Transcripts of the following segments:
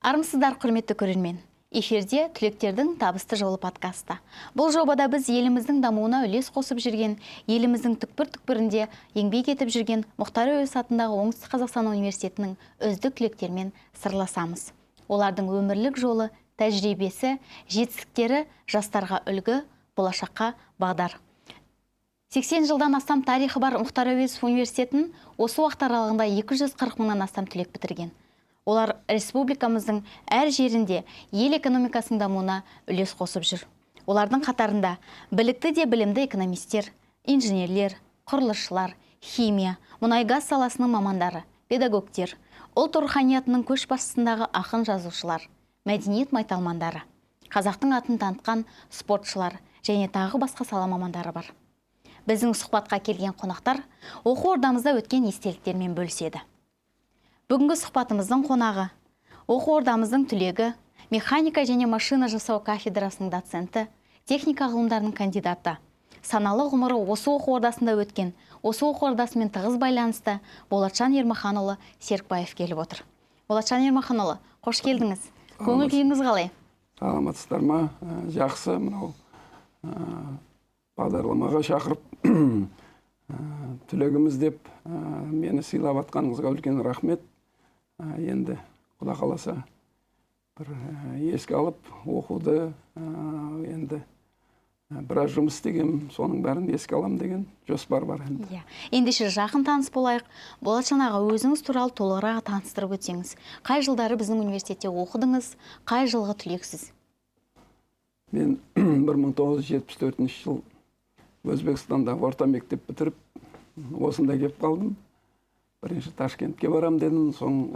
Армысыздар, құрметті көрермен. Эфирде түлектердің табысты жолы подкасты. Бұл жобада біз еліміздің дамуына үлес қосып жүрген, еліміздің түкпір-түкпірінде еңбек етіп жүрген Мұхтар Әуезов атындағы Оңтүстік Қазақстан университетінің үздік түлектермен сырласамыз. Олардың өмірлік жолы, тәжірибесі, жетістіктері жастарға үлгі, болашаққа бағдар. 80 жылдан астам тарихы бар Мұхтар Әуезов университетін осы уақыт аралығында 240 мыңнан астам түлек бітірген. Олар республикамыздың әр жерінде ел экономикасының дамуына үлес қосып жүр. Олардың қатарында білікті де білімді экономистер, инженерлер, құрылысшылар, химия, мұнай-газ саласының мамандары, педагогтер, ұлт руханиятының көшбасшысындағы ақын жазушылар, мәдениет майталмандары, қазақтың атын танытқан спортшылар және тағы басқа сала мамандары бар. Біздің сұхбатқа келген қонақтар оқу ордамызда өткен естеліктермен бөліседі. Бүгінгі сұхбатымыздың қонағы, оқу ордамыздың түлегі, механика және машина жасау кафедрасының доценті, техника ғылымдарының кандидаты. Саналы ғұмыры осы оқу ордасында өткен, осы оқу ордасымен тығыз байланысты Болатжан Ермаханұлы Серікбаев келіп отыр. Болатжан Ермаханұлы, қош келдіңіз. Көңіл күйіңіз қалай? Саламатсыздар ма? Жақсы, мынау бағдарламаға шақырып түлегіміз деп мені сыйлап атқаныңызға үлкен рахмет. Енді Құда қаласа бір еске алып оқуды, енді біраз жұмыс істегем, соның бәрін еске алам деген жоспар бар енді. Ендеше жақын таныс болайық. Болатжан аға, өзіңіз туралы толығырақ таныстырып өтсеңіз. Қай жылдары біздің университетте оқыдыңыз, қай жылғы түлексіз? Мен 1974 жыл Өзбекстанда орта мектеп бітіріп, осында кеп қалдым. Бірінші Ташкентке барам дедім, соң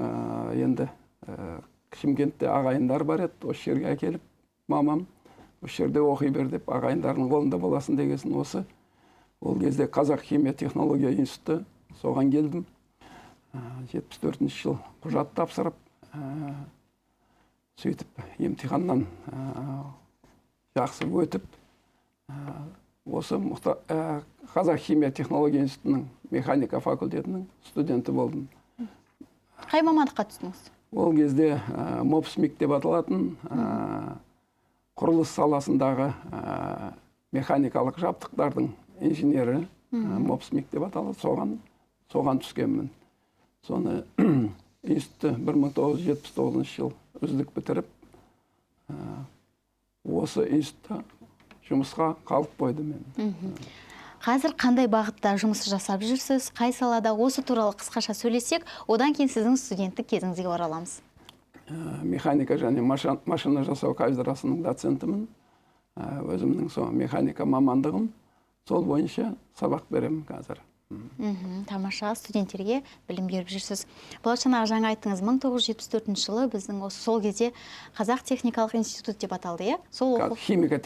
енді Шымкентте ағайындар бар еді, осы жерге әкеліп, мамам осы жерде оқи бер деп, ағайындарының қолында боласын дегесін осы. Ол кезде Қазақ химия технология институты, соған келдім. 74 жыл құжат тапсырып, сөйтіп емтиханнан жақсы өтіп, осы Қазақ химия технология институтының механика факультетінің студенті болдым. Қай мамандыққа түстіңіз? Ол кезде МОПСМИК деп аталатын құрылыс саласындағы механикалық жабдықтардың инженері МОПСМИК деп аталады, соған түскенмін. Соны институты 1979 жыл үздік бітіріп, осы институтта жұмысқа қалып қойды мен. Қазір қандай бағытта жұмыс жасап жүрсіз, қай салада, осы туралы қысқаша сөйлесек, одан кейін сіздің студенттік кезіңізге ораламыз. Механика және машина жасау кафедрасының доцентімін. Өзімнің сол механика мамандығым, сол бойынша сабақ беремін қазір. Тамаша, студенттерге білім беріп жүрсіз. Болатжан аға, жаңа айттыңыз, 1974 жылы біздің сол кезде Қазақ техникалық институт деп аталды, Химия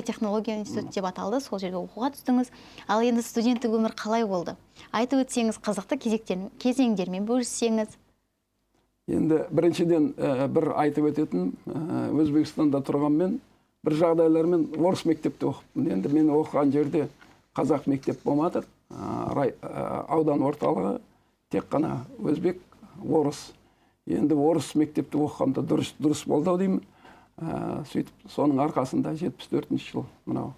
технология институт деп аталды, сол жерге оқуға түстіңіз. Ал енді студенттік өмір қалай болды? Айтып өтсеңіз, қызықты кезеңдермен бөліссеңіз. Енді біріншіден бір айтып өтетін, Өзбекстанда тұрғанмен бір жағдайлармен орыс мектепте оқыппын. Енді мен оқыған жерде Қазақ мектеп болмады. Аудан орталығы тек қана өзбек, орыс. Енді орыс мектепте оқығанда дұрыс болды деймін. Сөйтіп, соның арқасында 74 жыл мынау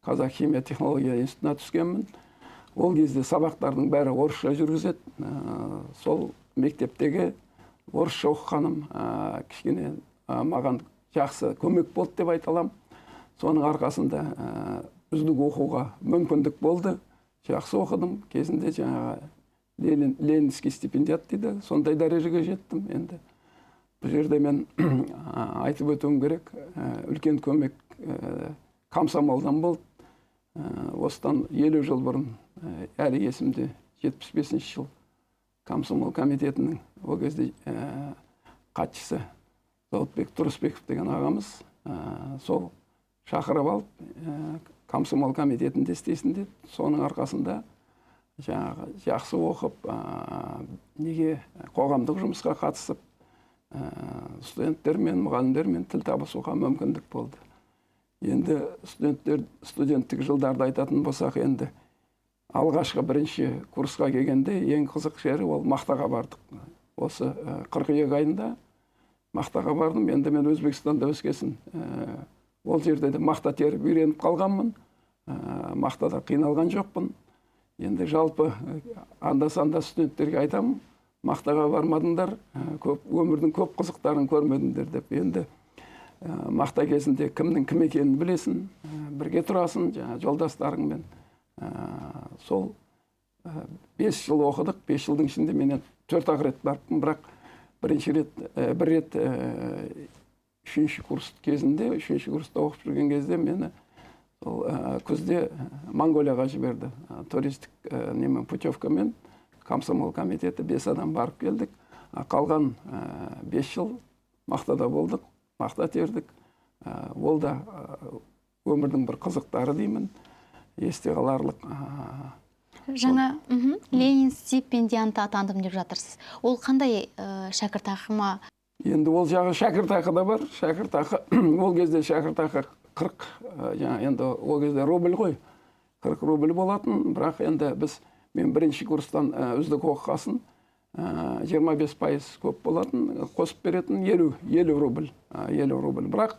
Қазақ химия технология институтына түскенмін. Ол кезде сабақтардың бәрі орысша жүргізеді. Сол мектептегі орысша оқығаным кішкене маған жақсы көмек болды деп айта аламын. Соның арқасында үздік оқуға мүмкіндік болды. Жақсы оқыдым. Кезінде жаңағы Ленинский стипендиат дейді, сондай дәрежеге жеттім. Енді бұл жерде мен айтып өтуім керек, үлкен көмек комсомолдан болды. Осыдан 50 жыл бұрын, әлі есімде 75 жыл комсомол комитетінің ол кезде хатшысы Зауытбек Тұрысбеков деген ағамыз сол шақырып алып, комсомол комитетінде істейсін деп, соның арқасында жақсы оқып, неге қоғамдық жұмысқа қатысып, студенттермен, мұғалімдермен тіл табысуға мүмкіндік болды. Енді студенттік жылдарды айтатын болсақ, енді алғашқы бірінші курсқа келгенде ең қызық жері ол Мақтаға бардық. Осы қыркүйек айында мақтаға бардым. Енді мен Өзбекстанда өскесін ол жерде де мақта теріп үйреніп қалғанмын. Мақтада қиналған жоқпын. Енді жалпы анда-санда студенттерге айтамын, мақтаға бармадыңдар, өмірдің көп қызықтарын көрмедіңдер деп. Енді мақта кезінде кімнің кім екенін білесің, бірге тұрасың, жолдастарыңмен. Сол 5 жыл оқыдық, 5 жылдың ішінде менен 4 рет барыппын, бірақ бір рет 3-ші курс кезінде, 3-ші курста оқып жүрген кезде мені күзде Монголияға жіберді. Туристік путевкамен комсомол комитеті 5 адам барып келдік. Қалған 5 жыл мақтада болдық, мақта тердік. Ол да өмірдің бір қызықтары деймін, есте қаларлық. Жаңа Ленин стипендианты атандым деп жатырсыз. Ол қандай шәкіртақы ма? Енді ол жағы шәкіртақы да бар. Шәкіртақы, ол кезде шәкіртақы 40, енді ол кезде рубль ғой. 40 рубль болатын, бірақ енді мен бірінші курстан үздік оқығасын 25% көп болатын, қосып беретін 50 рубль. Бірақ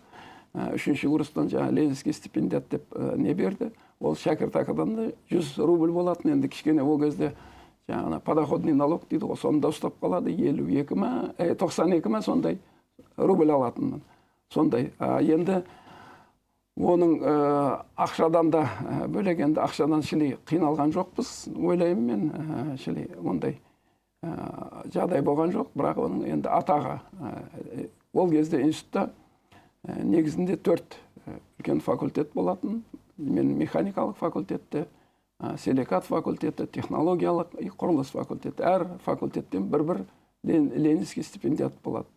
3-ші курстан Ленинский стипендиат деп не берді. Ол шәкіртақыдан да 100 рубль болатын. Енді кішкене ол кезде подоходный налог дейді, сонда ұстап қалады. 52 ма, 92 ма сондай рубль алатынмын. Сондай. Енді оның ақшадан да бөлек, енді ақшадан шілей қиналған жоқпыз, ойлаймын мен. Шілей ондай жағдай болған жоқ, бірақ оның енді атаға. Ол кезде институтта негізінде 4 үлкен факультет болатын. Мен механикалық факультетті, селекат факультеті, технологиялық, құрылыс факультеті. Әр факультеттен бір Ленинский стипендиат болады.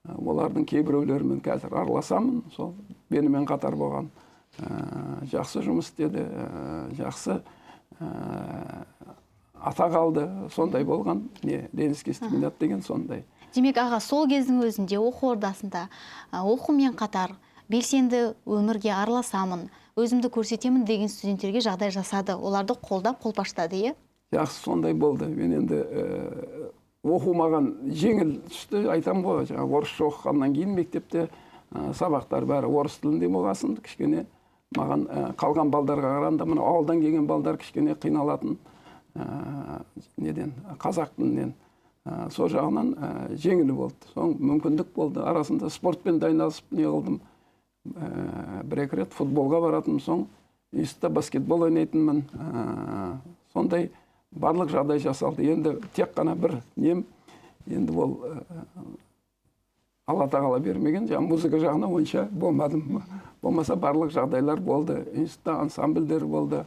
Олардың кейбіреулерімен қазір араласамын. Сол менімен қатар болған жақсы жұмыс істеді, жақсы атақ алды. Сондай болған. Ленинский стипендиат деген сондай. Демек, аға, сол кездің өзінде оқу ордасында оқумен қатар белсенді өмірге араласамын, өзімді көрсетемін деген студенттерге жағдай жасады. Оларды қолдап, қолпаштады, е? Жақсы, сондай болды. Мен енді оқумаған жеңіл түсті, айтам ғой. Орысша оқығаннан кейін мектепте сабақтар бәрі орыс тілінде болғасын, кішкене маған қалған балдарға қарағанда, мына ауылдан келген балдар кішкене қиналатын қазақ тілінен. Сол жағынан жеңіл болды. Соң мүмкіндік болды. Арасында спортпен дайындалып не қылдым. 1-2 рет футболға баратым, соң институтта баскетбол ойнайтынмын. Сондай барлық жағдай жасалды. Енді тек қана бір нем, енді ол Алла тағала бермеген, музыка жағына онша болмадым. Болмаса барлық жағдайлар болды. Институтта ансамбльдер болды,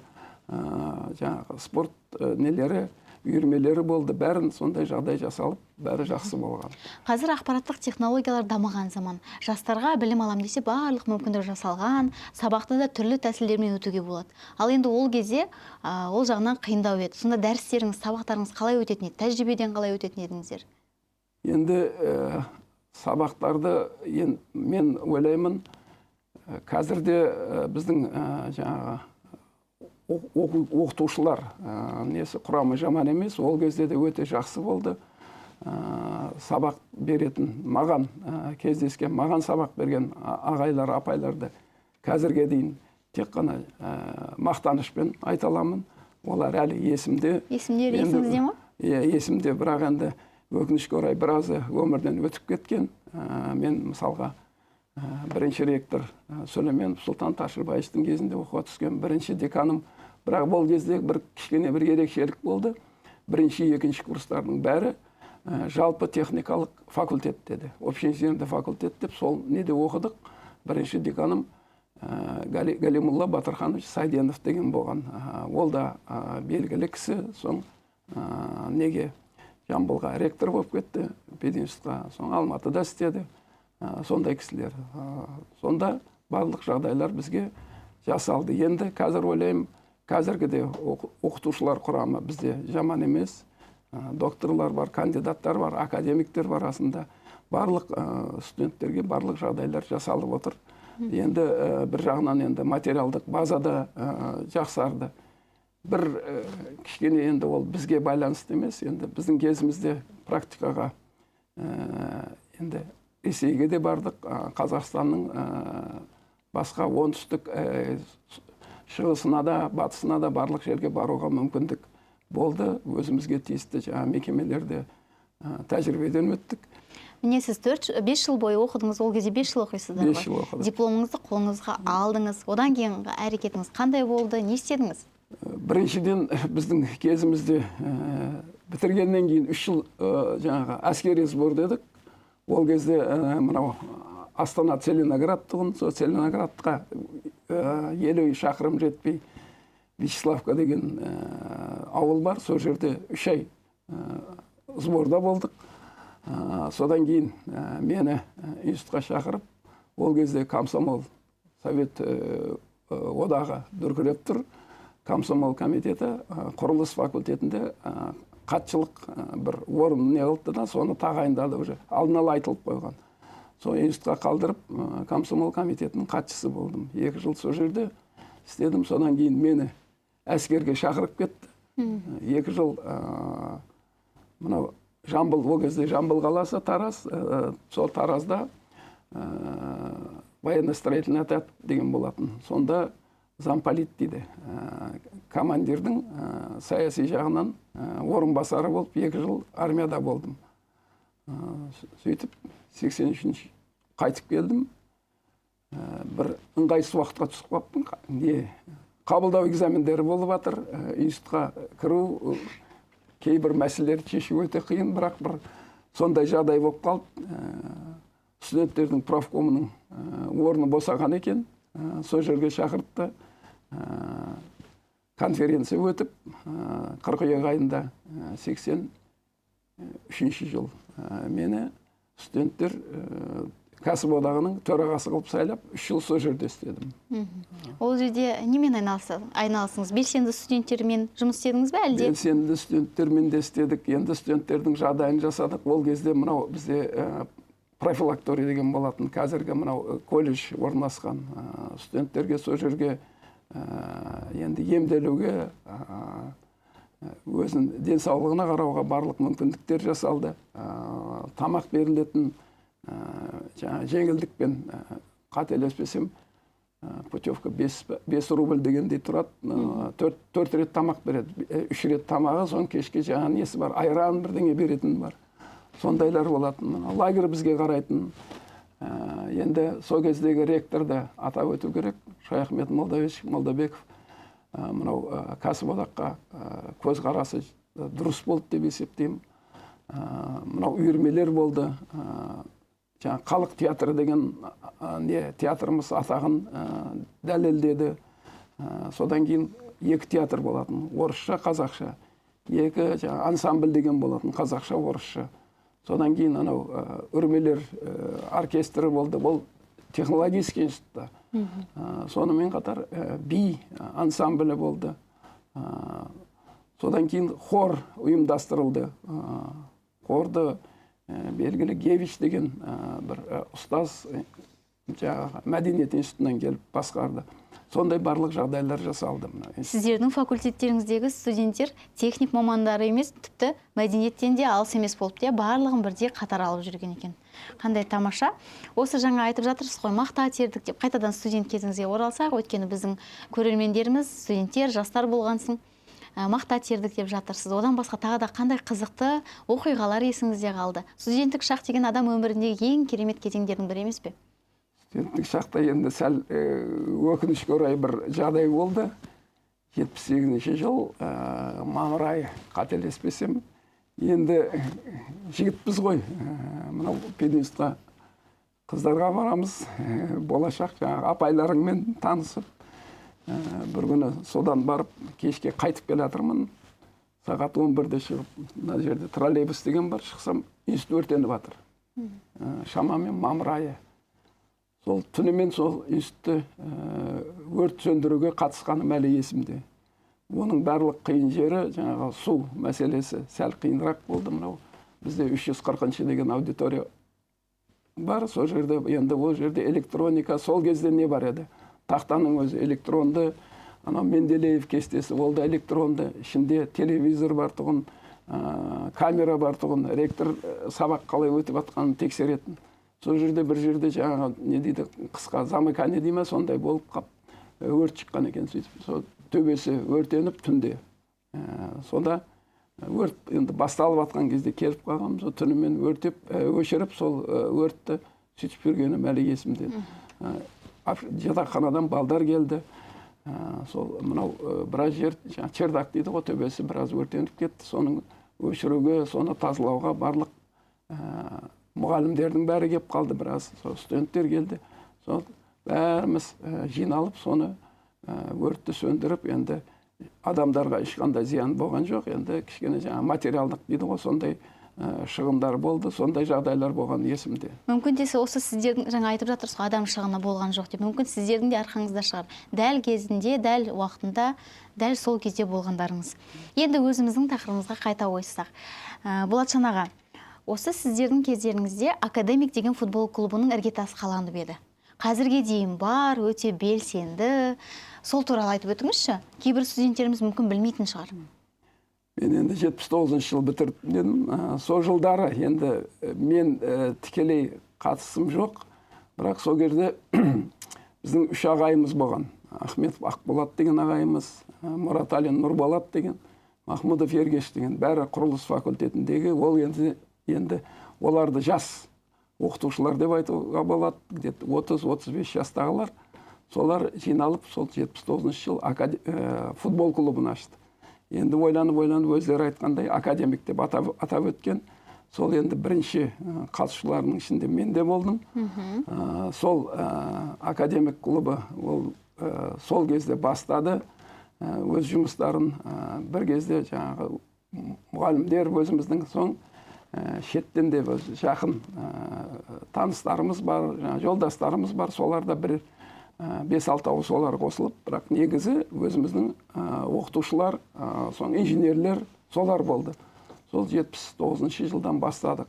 спорт нелері, үйірмелері болды. Бәрін сондай жағдай жасалып, бәрі жақсы болған. Қазір ақпараттық технологиялар дамыған заман. Жастарға білім алам десе барлық мүмкіндік жасалған, сабақты да түрлі тәсілдермен өтуге болады. Ал енді ол кезде ол жағынан қиындау еді. Сонда дәрістеріңіз, сабақтарыңыз қалай өтетін еді? Тәжірибеден қалай өтетін едіңіздер? Енді сабақтарды мен ойлаймын, қазірде біздің жаңағы оқытушылар құрамы жаман емес, ол кезде де өте жақсы болды. Сабақ беретін, маған кездескен, маған сабақ берген ағайлар, апайларды қазірге дейін тек қана мақтанышпен айта аламын. Олар әлі есімде. Есімдер есіңізде ме? Есімде, бірақ енді өкінішке орай біразы өмірден өтіп кеткен. Мен мысалға бірінші ректор Сүлейменов Сұлтан Ташырбаевтың кезінде оқуға түскен бірінші деканым. Бірақ бұл кезде кішкене бір ерекшелік болды. Бірінші, екінші курстардың бәрі жалпы техникалық факультет деді. Общеинженерный факультет деп сол неде оқыдық. Бірінші деканым Галимулла Батырханович Сайденов деген болған. Ол да белгілі кісі. Соң неге Жамбылға ректор болып кетті, пединститутқа. Соң Алматыда істеді. Сондай кісілер. Сонда барлық жағдайлар бізге жасалды. Енді қазір ойлаймын, қазіргіде оқытушылар құрамы бізде жаман емес. Докторлар бар, кандидаттар бар, академиктер бар арасында. Барлық студенттерге барлық жағдайлар жасалып отыр. Енді бір жағынан енді материалдық базада жақсарды. Бір кішкене енді ол бізге байланысты емес. Енді біздің кезімізде практикаға енді Ресейге де бардық, Қазақстанның басқа оңтүстік шығысына да, батысына да барлық жерге баруға мүмкіндік болды. Өзімізге тиісті мекемелерде тәжірибеден өттік. Міне сіз 5 жыл бойы оқыдыңыз, ол кезде 5 жыл оқисыздар ғой. 5 жыл оқыдым. Дипломыңызды қолыңызға алдыңыз. Одан кейін әрекетіңіз қандай болды, не істедіңіз? Біріншіден біздің кезімізде бітіргеннен кейін 3 жыл жаңағы әскери сбор дедік. Ол кезде мынау Астана Целиноград тұғын, сол Целиноградқа 50 шақырым жетпей Вячеславка деген ауыл бар, сол жерде 3 ай сборда болдық. Содан кейін мені институтқа шақырып, ол кезде комсомол совет одағы дүркіреп тұр. Комсомол комитеті құрылыс факультетінде қатшылық бір орын не қылды да, соны тағайындады уже. Алдын ала айтылып қойған. Сол институтқа қалдырып, комсомол комитетінің қатшысы болдым. 2 жыл сол жерде істедім. Содан кейін мені әскерге шақырып кетті. 2 жыл мынау Жамбыл, ол кезде Жамбыл қаласы Тараз, сол Таразда военно-строительный отряд деген болатын. Сонда замполит дейді. Командирдің саяси жағынан орынбасары болып 2 жыл армияда болдым. Сөйтіп 83 қайтып келдім. Бір ыңғайсыз уақытқа түсіп қалыппын. Қабылдау экзамендері болып жатыр. Институтқа кіру, кейбір мәселелерді шешу өте қиын, бірақ бір сондай жағдай болып қалды. Студенттердің профкомының орны босаған екен. Сол жерге шақыртты. Конференция өтіп, қыркүйек айында 83 жыл мені студенттер кәсіподағының төрағасы қылып сайлап, 3 жыл сол жерде істедім. Ол жерде немен айналысыңыз? Белсенді студенттермен жұмыс істедіңіз бе әлде? Белсенді студенттермен де істедік. Енді студенттердің жағдайын жасадық. Ол кезде мынау бізде профилактория деген болатын. Қазіргі мынау колледж орналасқан. Студенттерге сол жерге енді емделуге, өзін денсаулығына қарауға барлық мүмкіндіктер жасалды. Тамақ берілетін жеңілдікпен, қателеспесем, путевка 5 рубль дегендей тұрады. 4 рет тамақ береді. 3 рет тамағы, сон кешке жаңа несі бар, айран бірдеңе беретін бар. Сондайлар болатын. Лагерь бізге қарайтын. Енді сол кездегі ректорды атап өту керек. Шаяхмет Молдабеков мынау кәсіподаққа көзқарасы дұрыс болды деп есептеймін. Мынау үйірмелер болды. Халық театры деген театрымыз атағын дәлелдеді. Содан кейін 2 театр болатын, орысша, қазақша. 2 ансамбль деген болатын, қазақша, орысша. Содан кейін үрмелер оркестрі болды, бұл технологический институтта. Сонымен қатар би ансамблі болды. Содан кейін хор ұйымдастырылды. Хорды белгілі Гевич деген бір ұстаз мәдениет институтынан келіп басқарды. Сондай барлық жағдайлар жасалды. Сіздердің факультеттеріңіздегі студенттер техник мамандары емес, тіпті мәдениеттен де алыс емес болып, барлығын бірдей қатар алып жүрген екен. Қандай тамаша. Осы жаңа айтып жатырсыз ғой, мақта тердік деп қайтадан студент кезіңізге оралсақ, өйткені біздің көрермендеріміз студенттер, жастар болғансын, мақта тердік деп жатырсыз. Одан басқа тағы да қандай қызықты оқиғалар есіңізде қалды? Студенттік шақ деген адам өміріндегі ең керемет кезеңдердің бірі емес пе? Студенттік шақта енді сәл өкінішке орай бір жағдай болды. 78 жыл, мамыр айы, қателеспесем. Енді жігітпіз ғой, мынау пединстқа қыздарға барамыз, болашақ апайларыңмен танысып. Бір күні содан барып, кешке қайтып келе жатырмын. Сағат 11-де шығып, мына жерде троллейбус деген бар, шықсам, институт өртеніп жатыр. Шамамен мамыр айы. Сол түнімен сол институтты өрт сөндіруге қатысқаным әлі есімде. Оның барлық қиын жері, жаңағы су мәселесі сәл қиынырақ болды. Мынау бізде 340 деген аудитория бар. Сол жерде, енді ол жерде электроника, сол кезде не бар еді? Тақтаның өзі электронды, Менделеев кестесі болды электронды, ішінде телевизор бар тұғын, камера бар тұғын, ректор сабақ қалай өтіп атқанын тексеретін. сол жерде бір жерде жаңағы не дейді, қысқа замыкание дей ма, сондай болып қап өрт шыққан екен. Сөйтіп сол төбесі өртеніп түнде. Сонда өрт енді басталып жатқан кезде келіп қалғанбыз, сол түнімен өртеп өшіріп сол өртті сөйтіп жүргенім әлі есімде. Жатақханадан балдар келді. Сол мынау біраз жер чердак дейді ғой, төбесі біраз өртеніп кетті. Соның өшіруге, соны тазалауға барлық мұғалімдердің бәрі келіп қалды, біраз студенттер келді. Сол бәріміз жиналып, соны өртті сөндіріп, енді адамдарға ешқандай зиян болған жоқ. Енді кішкене материалдық дейді ғой, сондай шығындар болды, сондай жағдайлар болған есімде. Мүмкін десе осы сіздердің жаңа айтып жатырсыз, адам шығыны болған жоқ деп. Мүмкін сіздердің де арқаңызда шығар. Дәл кезінде, дәл уақытында, дәл сол кезде болғандарыңыз. Енді өзіміздің тақырыбымызға қайта ойыссақ. Болатжан аға, осы сіздердің кездеріңізде Академик деген футбол клубының іргетасы қаланып еді. Қазірге дейін бар, өте белсенді. Сол туралы айтып өтіңізші. Кейбір студенттеріміз мүмкін білмейтін шығар. Мен енді 79 жыл бітірдім дедім. Сол жылдары енді мен тікелей қатысым жоқ. Бірақ сол жерде біздің 3 ағайымыз болған. Ахметов Ақболат деген ағайымыз, Мұраталин Нұрбалат деген, Махмудов Ергеш деген, бәрі құрылыс факультетіндегі. Ол енді оларды жас оқытушылар деп айтуға болады. 30-35 жастағылар. Солар жиналып, сол 79 жыл футбол клубын ашты. Енді ойланып өздері айтқандай академик деп атап өткен. Сол енді бірінші қатысушыларының ішінде мен де болдым. Сол академик клубы сол кезде бастады. Өз жұмыстарын бір кезде жаңағы мұғалімдер өзіміздің соң шеттен де жақын таныстарымыз бар, жолдастарымыз бар. Соларда бір 5-6 солар қосылып, бірақ негізі өзіміздің оқытушылар, соң инженерлер солар болды. Сол 79 жылдан бастадық.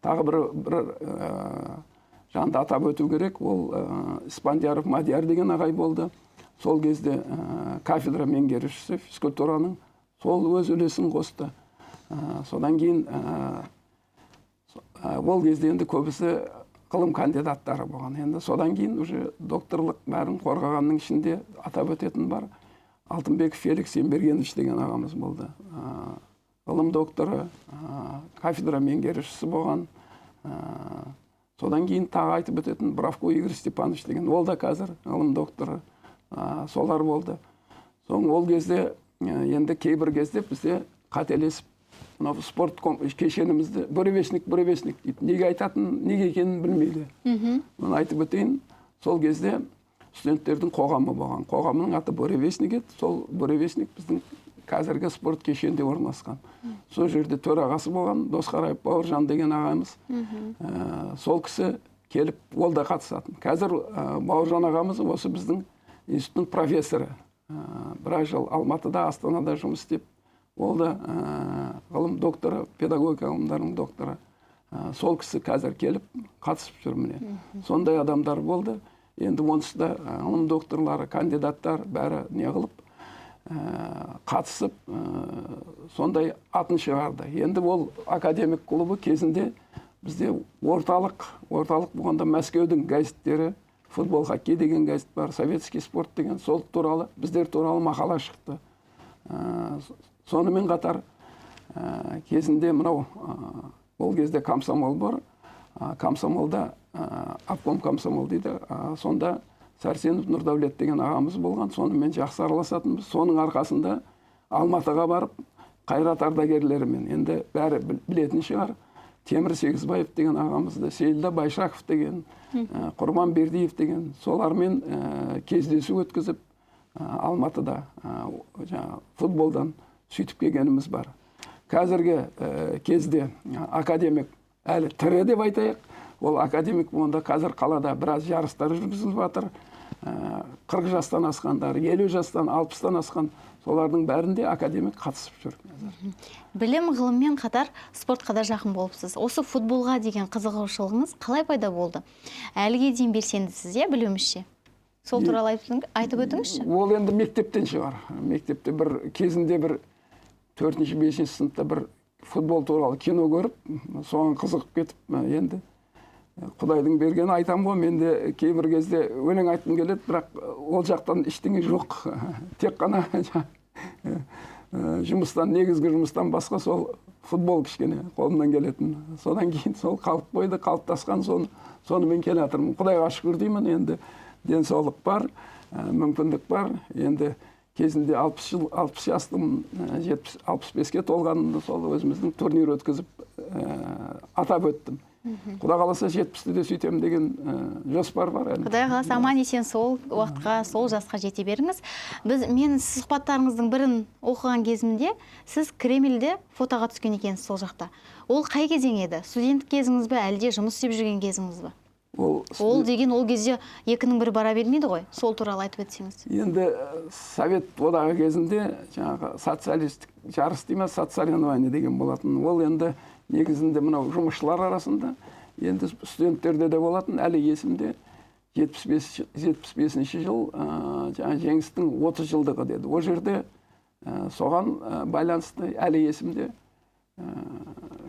Тағы бір жанды атап өту керек, ол Испандияров Мадияр деген ағай болды. Сол кезде кафедра меңгерушісі физкультураның, сол өз үлесін қосты. Содан кейін ол кезде енді көбісі ғылым кандидаттары болған. Енді содан кейін уже докторлық бәрін қорғағанның ішінде атап өтетін бар. Алтынбеков Феликс Ембергенович деген ағамыз болды. Ғылым докторы, кафедра меңгерушісі болған. Содан кейін тағы айтып өтетін Бравко Игорь Степанович деген, ол да қазір ғылым докторы. Солар болды. Соң ол кезде, енді кейбір кезде бізде қателесіп, спорт кешенімізді буревестник дейді. Неге айтатын, неге екенін білмейді. Оны айтып өтейін. Сол кезде студенттердің қоғамы болған. Қоғамның аты буревестник еді. Сол буревестник біздің қазіргі спорт кешенде орналасқан. Сол жерде төрағасы болған Досқараев Бауыржан деген ағамыз. Сол кісі келіп, ол да қатысатын. Қазір Бауыржан ағамыз осы біздің институттың профессоры. Біраз жыл Алматыда, Астанада жұмыс істеп, ол да ғылым докторы, педагогика ғылымдарының докторы. Сол кісі қазір келіп қатысып жүр міне. Сондай адамдар болды. Енді онысы да ғылым докторлары, кандидаттар бәрі не қылып қатысып, сондай атын шығарды. Енді ол академик клубы кезінде бізде орталық болғанда Мәскеудің газеттері, футбол, хоккей деген газет бар, советский спорт деген, сол туралы, біздер туралы мақала шықты. Сонымен қатар кезінде мынау, ол кезде комсомол бар. Комсомолда, обком комсомол дейді. Сонда Сәрсенов Нұрдәулет деген ағамыз болған. Сонымен жақсы араласатынбыз. Соның арқасында Алматыға барып, қайрат ардагерлерімен, енді бәрі білетін шығар. Темір Сегізбаев деген ағамызды, Сейілда Байшақов деген, Құрман Бердиев деген, солармен кездесу өткізіп, Алматыда футболдан сөйтіп келгеніміз бар. Қазіргі кезде академик әлі тірі деп айтайық. Ол академик онда қазір қалада біраз жарыстар жүргізіліп жатыр. 40 жастан асқандар, 50 жастан, 60-тан асқан, солардың бәрінде академик қатысып жүр. Білім ғылыммен қатар спортқа да жақын болыпсыз. Осы футболға деген қызығушылығыңыз қалай пайда болды? Әліге дейін белсендісіз, білуімізше. Сол туралы айтып өтіңізші? Ол енді мектептен шығар. Мектепте бір кезінде бір 4-5 сыныпта бір футбол туралы кино көріп, соған қызығып кетіп, енді Құдайдың бергені айтам ғой, мен де кейбір кезде өлең айтқым келеді, бірақ ол жақтан ештеңе жоқ. Тек қана жұмыстан, негізгі жұмыстан басқа сол футбол кішкене қолымнан келетін. Содан кейін сол қалып қойды, қалыптасқан сонымен келе жатырмын. Құдайға шүкір деймін, енді денсаулық бар, мүмкіндік бар. Енді кезінде 60 жастым, 65-ке толғанымда сол өзіміздің турнир өткізіп атап өттім. Құдай қаласа 70-ті де сөйтем деген жоспар бар. Құдай қаласа аман есен сол уақытқа, сол жасқа жете беріңіз. Мен сұхбаттарыңыздың бірін оқыған кезімде, сіз Кремльде фотоға түскен екенсіз сол жақта. Ол қай кезең еді? Студенттік кезіңіз бе, әлде жұмыс істеп жүрген кезіңіз бе? Ол деген ол кезде екінің бірі бара бермейді ғой. Сол туралы айтып өтсеңіз. Енді Совет одағы кезінде жаңағы социалистік жарыс дейміз, социализация деген болатын. Ол енді негізінде мынау жұмысшылар арасында, енді студенттерде де болатын, әлі есімде 75 жыл жеңістің 30 жылдығы деді. Ол жерде соған байланысты әлі есімде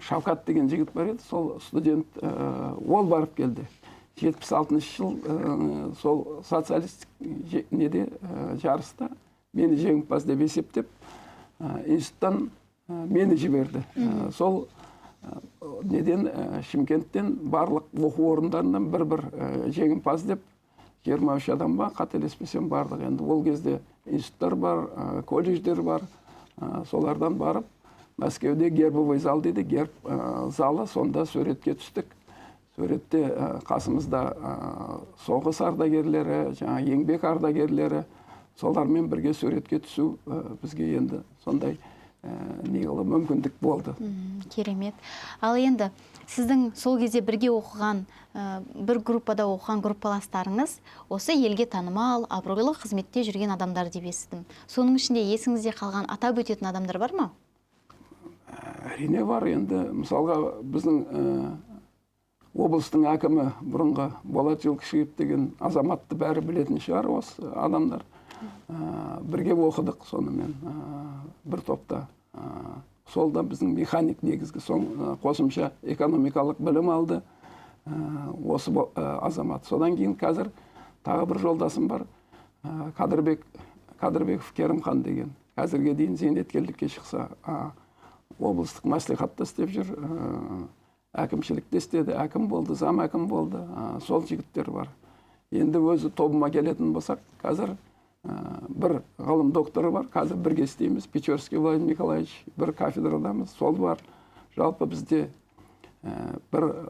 Шавкат деген жігіт бар еді, сол студент ол барып келді. 76 жыл сол социалистік неде жарыста мені жеңімпаз деп есептеп институттан мені жіберді. Сол неден Шымкенттен барлық оқу орындарынан бір жеңімпаз деп 23 адам ба, қателеспесем бардық. Енді ол кезде институттар бар, колледждер бар. Солардан барып Мәскеуде гербовый зал дейді, герб залы, сонда суретке түстік. Суретте қасымызда соғыс ардагерлері, еңбек ардагерлері, солармен бірге суретке түсу бізге енді сондай неғылы мүмкіндік болды. Керемет. Ал енді сіздің сол кезде бірге оқыған, бір группада оқыған группаластарыңыз осы елге танымал, абыройлы қызметте жүрген адамдар деп естідім. Соның ішінде есіңізде қалған атап өтетін адамдар бар ма? Әрине бар. Енді мысалға біздің облыстың әкімі бұрынғы Болат Жылқышиев деген азаматты бәрі білетін шығар осы адамдар. Бірге оқыдық сонымен бір топта. Солда біздің механик негізгі қосымша экономикалық білім алды осы азамат. Содан кейін қазір тағы бір жолдасым бар, Қадырбеков Керімхан деген. Қазірге дейін зейнеткерлікке шықса облыстық мәслихатта істеп жүр, әкімшілікте істеді, әкім болды, зам әкім болды. Сол жігіттер бар. Енді өзі тобыма келетін болсақ, қазір бір ғылым докторы бар, қазір бірге істейміз, Печорский Владимир Николаевич, бір кафедрадамыз, сол бар. Жалпы бізде бір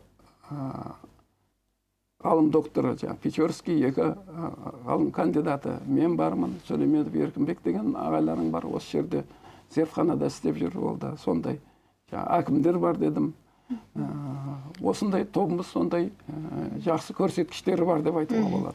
ғалым докторы, Печорский, екі ғалым кандидаты, мен бармын, Сүлейменов Еркінбек деген ағайларың бар, осы жерде зертханада істеп жүр, ол да сондай. Әкімдер бар дедім. Осындай тобымыз сондай жақсы көрсеткіштері бар деп айтуға болады.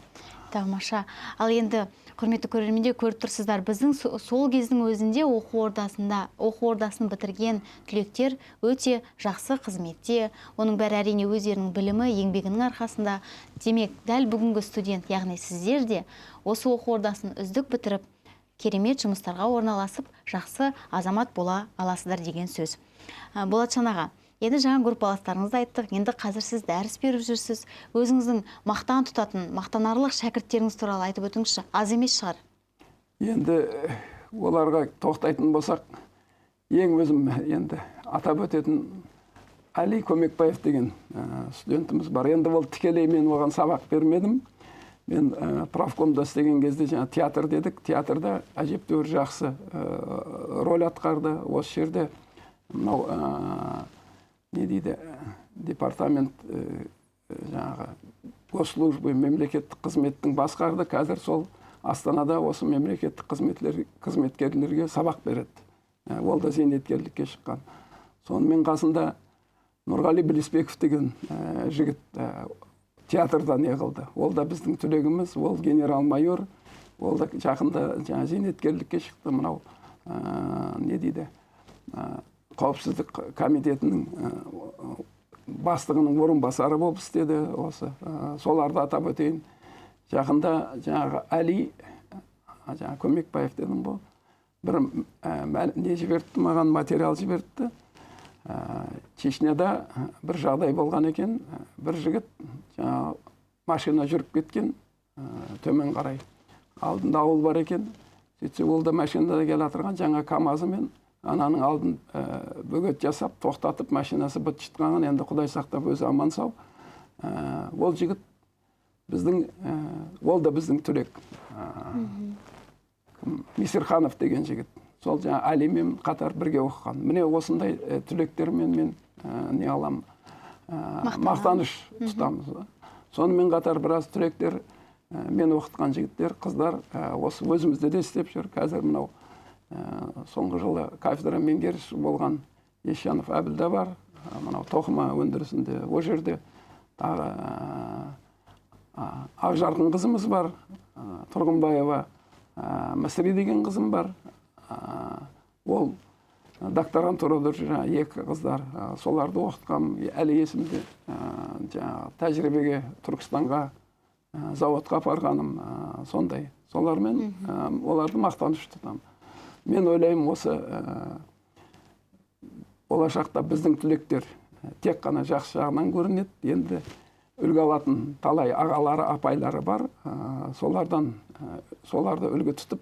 Тамаша. Ал енді құрметті көрермендер, көріп тұрсыздар, біздің сол кездің өзінде оқу ордасын бітірген түлектер өте жақсы қызметте, оның бәрі әрине өздерінің білімі, еңбегінің арқасында. Демек, дәл бүгінгі студент, яғни сіздер де осы оқу ордасын үздік бітіріп, керемет жұмыстарға орналасып, жақсы азамат бола аласыздар деген сөз. Болатжан аға, енді жаңа группаластарыңызды айттық, енді қазір сіз дәріс беріп жүрсіз. Өзіңіздің мақтан тұтатын, мақтанарлық шәкірттеріңіз туралы айтып өтіңізші, аз емес шығар. Енді оларға тоқтайтын болсақ, ең өзім енді атап өтетін Али Көмекбаев деген студентіміз бар. Енді ол тікелей мен оған сабақ бермедім. Мен правкомда істеген кезде театр дедік. Театрда әжептәуір жақсы роль атқарды. Осы жерде не дейді, департамент госслужбы, мемлекеттік қызметтің басқарды. Қазір сол Астанада осы мемлекеттік қызметкерлерге сабақ береді. Ол да зейнеткерлікке шыққан. Сонымен қасында Нұрғали Білісбеков деген жігіт театрда не қылды. Ол да біздің түлегіміз, ол генерал-майор, ол да жақында зейнеткерлікке шықты. Мынау не дейді, қауіпсіздік комитетінің бастығының орынбасары болып істеді. Осы соларды атап өтейін. Жақында жаңағы Али Көмекбаев дедім бұл. Бір не жіберді, маған материал жіберді. Чечняда бір жағдай болған екен, бір жігіт машина жүріп кеткен, төмен қарай. Алдында ауыл бар екен. Сөйтсе ол да машинада келе жатырған жаңа КамАЗымен ананың алдын бөгет жасап, тоқтатып, машинасы быт шытқанын, енді Құдай сақтап өзі аман сау. Ол жігіт біздің, ол да біздің түлек. Мисірханов деген жігіт. Сол жаңа Алимен қатар бірге оқыған. Міне осындай түлектермен мен не алам, мақтаныш тұтамыз. Сонымен қатар біраз түлектер, мен оқытқан жігіттер, қыздар осы өзімізде де істеп жүр. Қазір мынау соңғы жылы кафедра меңгерушісі болған Ешанов Әбілда бар. Мынау тоқыма өндірісінде о жерде тағы Ақжарқын қызымыз бар, Тұрғынбаева Мысри деген қызым бар. Ол докторантурада жүр, екі қыздар. Соларды оқытқам, әлі есімде. Тәжірибеге Түркістанға, заводқа апарғаным сондай. Солармен оларды мақтаныш тұтам. Мен ойлаймын, осы болашақта біздің түлектер тек қана жақсы жағынан көрінеді. Енді үлгі алатын талай ағалары, апайлары бар. Соларды үлгі тұтып,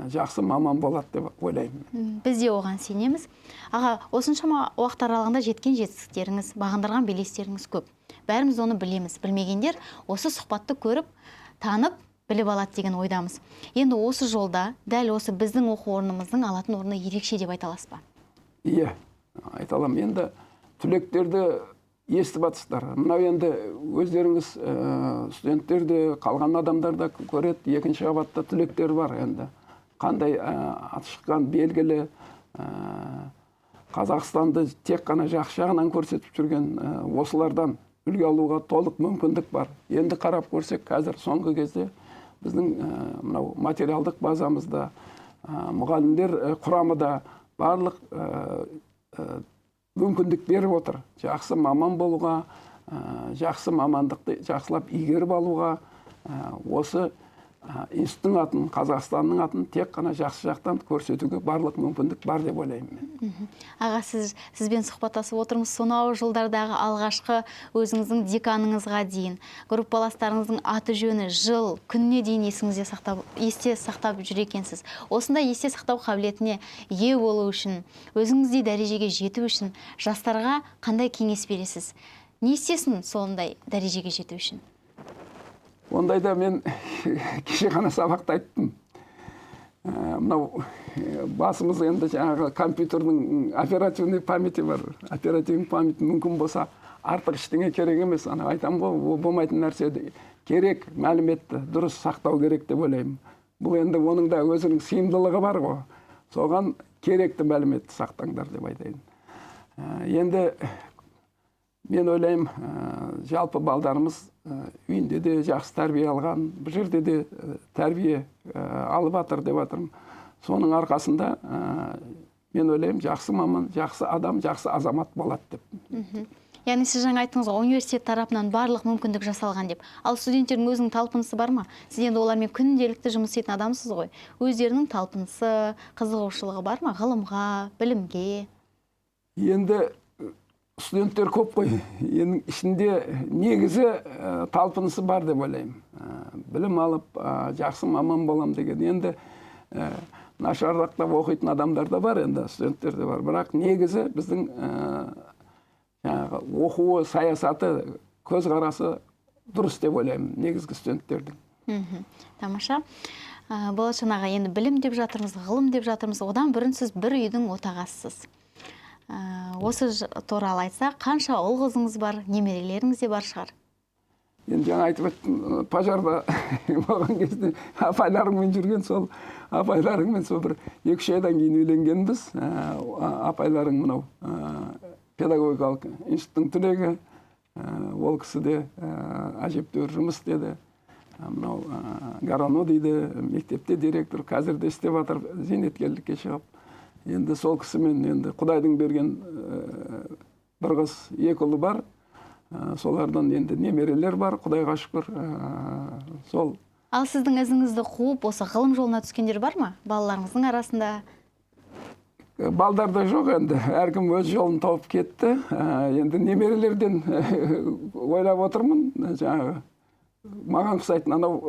жақсы маман болады деп ойлаймын. Біз де оған сенеміз. Аға, осыншама уақыт аралығында жеткен жетістіктеріңіз, бағындырған белестеріңіз көп. Бәріміз оны білеміз. Білмегендер осы сұхбатты көріп, танып, біліп алады деген ойдамыз. Енді осы жолда, дәл осы біздің оқу орнымыздың алатын орны ерекше деп айта аласыз ба? Иә, айта аламын. Енді түлектерді естіп атсыздар. Мынау енді өздеріңіз студенттерді, қалған адамдарда көреді. Екінші қабатта түлектер бар енді. Қандай аты шыққан белгілі, Қазақстанды тек қана жақсы жағынан көрсетіп жүрген осылардан үлгі алуға толық мүмкіндік бар. Енді қарап көрсек, қазір соңғы кезде біздің мынау материалдық базамызда, мұғалімдер құрамында барлық мүмкіндік беріп отыр. Жақсы маман болуға, жақсы мамандықты жақсылап игеріп алуға, осы институттың атын, Қазақстанның атын тек қана жақсы жақтан көрсетуге барлық мүмкіндік бар деп ойлаймын мен. Аға, сізбен сұхбаттасып отырмыз. Сонау жылдардағы алғашқы өзіңіздің деканыңызға дейін, группаластарыңыздың аты жөні, жыл, күніне дейін есте сақтап жүр екенсіз. Осындай есте сақтау қабілетіне ие болу үшін, өзіңіздей дәрежеге жету үшін жастарға қандай кеңес бересіз? Не істесін сондай дәрежеге жету үшін? Ондайда мен кеше ғана сабақта айттым. Мынау басымыз енді жаңағы компьютердің оперативный памяти бар. Оперативный память мүмкін болса, артық ештеңе керек емес. Айтам ғой, болмайтын нәрсе керек, мәліметті дұрыс сақтау керек деп ойлаймын. Бұл енді оның да өзінің сыйымдылығы бар ғой. Соған керекті мәліметті сақтаңдар деп айтайын. Енді мен ойлаймын, жалпы балдарымыз үйінде де жақсы тәрбие алған, бір жерде де тәрбие алып атыр деп атырмын. Соның арқасында мен ойлаймын, жақсы маман, жақсы адам, жақсы азамат болады деп. Яғни сіз жаңа айттыңыз, университет тарапынан барлық мүмкіндік жасалған деп. Ал студенттердің өзінің талпынысы бар ма? Сіз енді олармен күнделікті жұмыс істейтін адамсыз ғой. Өздерінің талпынысы, қызығушылығы бар ма? Ғылымға, білімге? Енді студенттер көп қой. Енді ішінде негізі талпынысы бар деп ойлаймын. Білім алып, жақсы маман болам деген. Енді нашаррақтап оқитын адамдар да бар, енді студенттер де бар. Бірақ негізі біздің оқуы, саясаты, көзқарасы дұрыс деп ойлаймын, негізгі студенттердің. Тамаша. Болашағыға енді білім деп жатырмыз, ғылым деп жатырмыз. Одан бұрын сіз бір үйдің отағасысыз. Осы туралы айтса, қанша ұл қызыңыз бар, немерелеріңіз де бар шығар? Енді жаңа айтып өттім, пожарда болған кезде апайларыңмен жүрген, сол апайларыңмен сол бір 2-3 айдан кейін үйленгенбіз. Апайларың мынау педагогикалық институттың түлегі, ол кісі де әжептәуір жұмыс істеді. Мынау Гарано дейді, мектепте директор, қазір де істеп жатыр, зейнеткерлікке шығып. Енді сол кісімен енді Құдайдың берген бір қыз, 2 ұлы бар. Солардан енді немерелер бар, Құдайға шүкір. Сол. Ал сіздің ізіңізді қуып, осы ғылым жолына түскендер бар ма? Балаларыңыздың арасында? балдарда жоқ енді, әркім өз жолын тауып кетті. Енді немерелерден ойлап отырмын, жаңағы маған ұқсайтын анау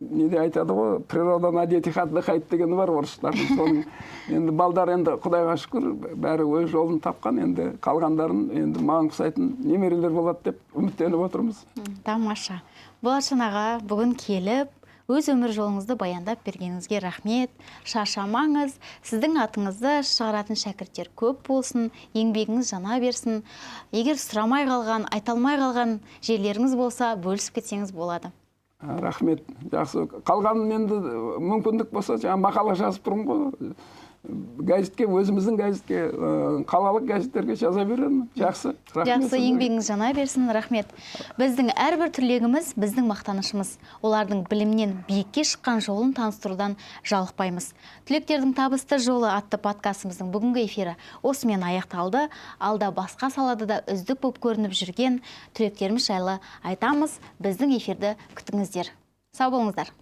неде айтады ғой, природа на детях отдыхает дегені бар орыстардың. Соның енді балдар енді Құдайға шүкір бәрі өз жолын тапқан, енді қалғандарын енді маған ұқсайтын немерелер болады деп үміттеніп отырмыз. Тамаша. Болашан аға, бүгін келіп, өз өмір жолыңызды баяндап бергеніңізге рахмет. Шаршамаңыз, сіздің атыңызды шығаратын шәкірттер көп болсын, еңбегіңіз жана берсін. Егер сұрамай қалған, айталмай қалған жерлеріңіз болса, бөлісіп кетсеңіз болады. Рахмет. Жақсы. Қалғанын енді мүмкіндік болса, жаңа мақала жазып тұрмын ғой. Газетке, өзіміздің газетке, қалалық газеттерге жаза беремін. Жақсы. Жақсы, еңбегіңіз жана берсін. Рахмет. Біздің әрбір түлегіміз біздің мақтанышымыз. Олардың білімнен биікке шыққан жолын таныстырудан жалықпаймыз. Түлектердің табысты жолы атты подкастымыздың бүгінгі эфирі осымен аяқталды. Алда басқа салада да үздік болып көрініп жүрген түлектеріміз жайлы айтамыз. Біздің эфирді күтіңіздер. Сау болыңыздар.